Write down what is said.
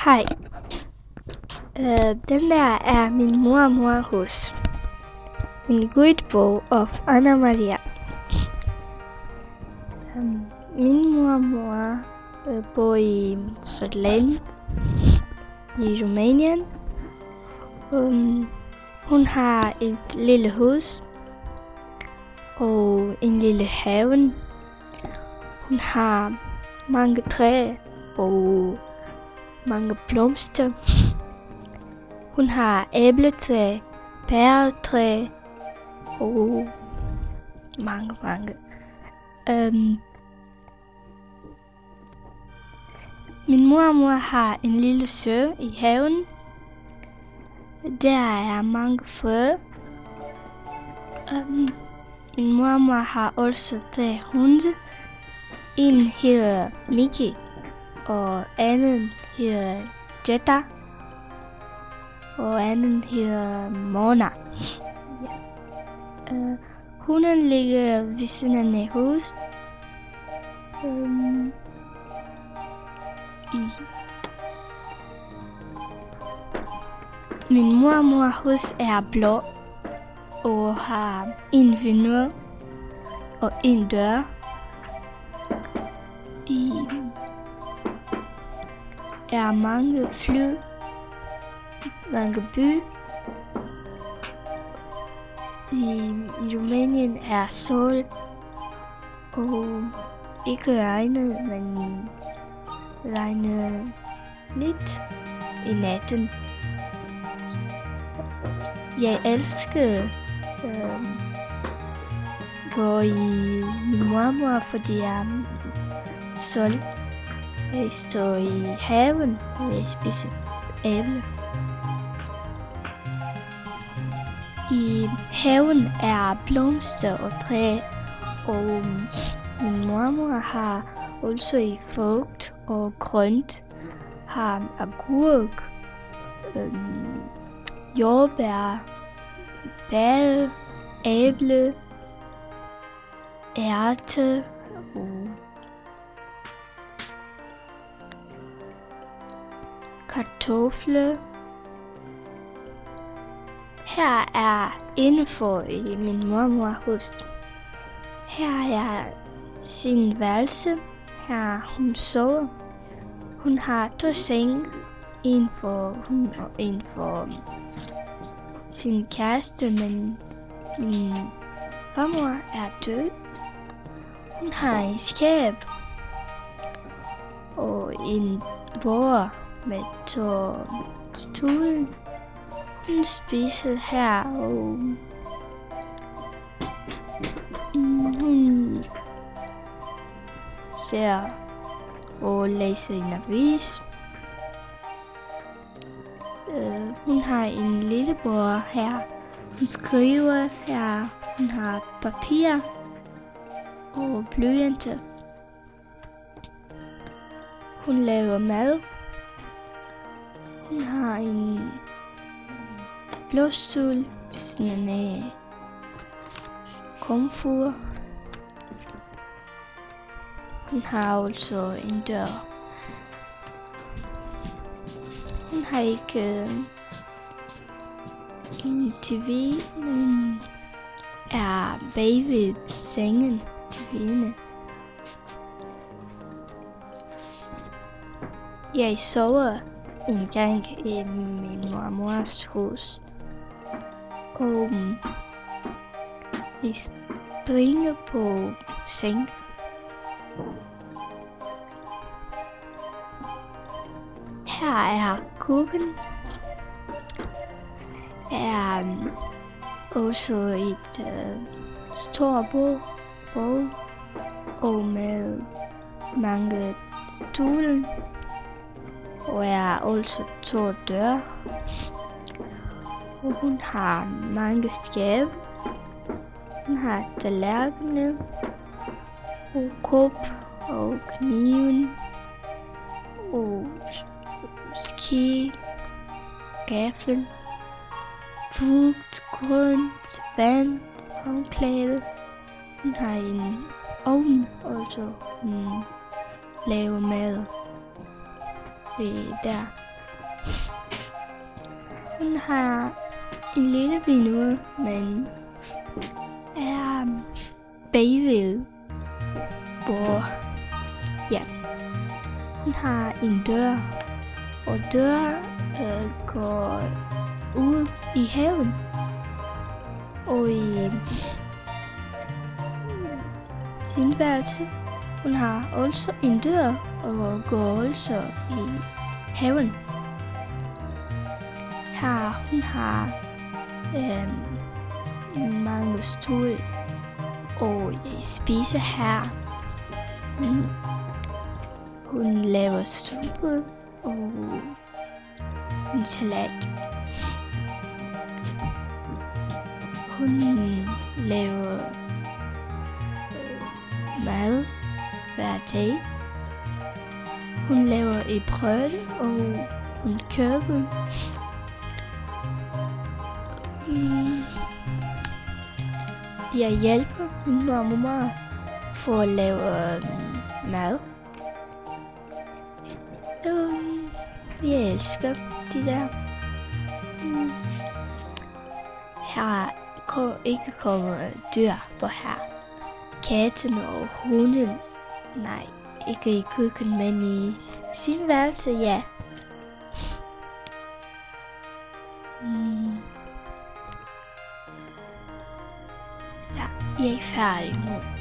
Hej. Den der er min mormor hos. In Good Book of Anna Maria. Min mormor bor i Sutland i Rumænien. Hun har et lille hus og en lille have. Hun har mange træer og mange blomster. Hun har æbletræ, pæretræ og mange. Min mormor har en lille sø i haven. Der er mange frø. Min mormor har også 3 hunde. En hedder Mickey, og anden hedder Jetta, og anden hedder Mona. Hunden ligger ved siden af huset. Min mormors hus er blå og har en vindue og en dør. Der er mange fly, mange byer. I Rumænien er sol og ikke regner, men regner lidt i natten. Jeg elsker gå i min mormor, fordi jeg er sol. Jeg står i haven, og jeg spiser æble. I haven er blomster og træ, og min mormor har også i frugt og grønt, har agurk, jordbær, bær, æble, ærte og kartofler. Her er indenfor i min mormors hus. Her er sin værelse. Her hun sover. Hun har 2 senge. En for hun og en for sin kæreste, men min farmor er død. Hun har en skab og en bord med 2 stole. Hun spiser her, og hun ser og læser en avis. Hun har en lille bord her. Hun skriver her. Hun har papir og blyanter. Hun laver mad. Hun har en blå stol ved siden af komfur. Hun har også en dør. Hun har ikke en TV, men er bagved sengen TV'ne. Jeg sover en gang i min mormors hus, og jeg springer på seng. Her er køkken. Er også et stort bord og med mange stole. Og er også 2 døre. Og hun har mange skab. Hun har tallerkener og kop og kniven og ski, gaffel, frugt, grønt, vand, håndklæde. Hun har en ovn, og så hun laver mad. Det er der. Hun har en lille vindue, men er bagved, hvor hun har en dør, og døren går ud i haven. Og i sin værelse, hun har også en dør, og går også i haven. Her hun har mange stole, og jeg spiser her. Hun laver suppe og en salat. Hun laver mad hver dag. Hun laver et brød, og hun køber. Jeg hjælper min mormor for at lave mad. Jeg elsker de der. Her ikke kommer dyr på her. Katten og hunden. Nej, ikke i køkken, men i sin værelse, ja. Så jeg er færdig nu.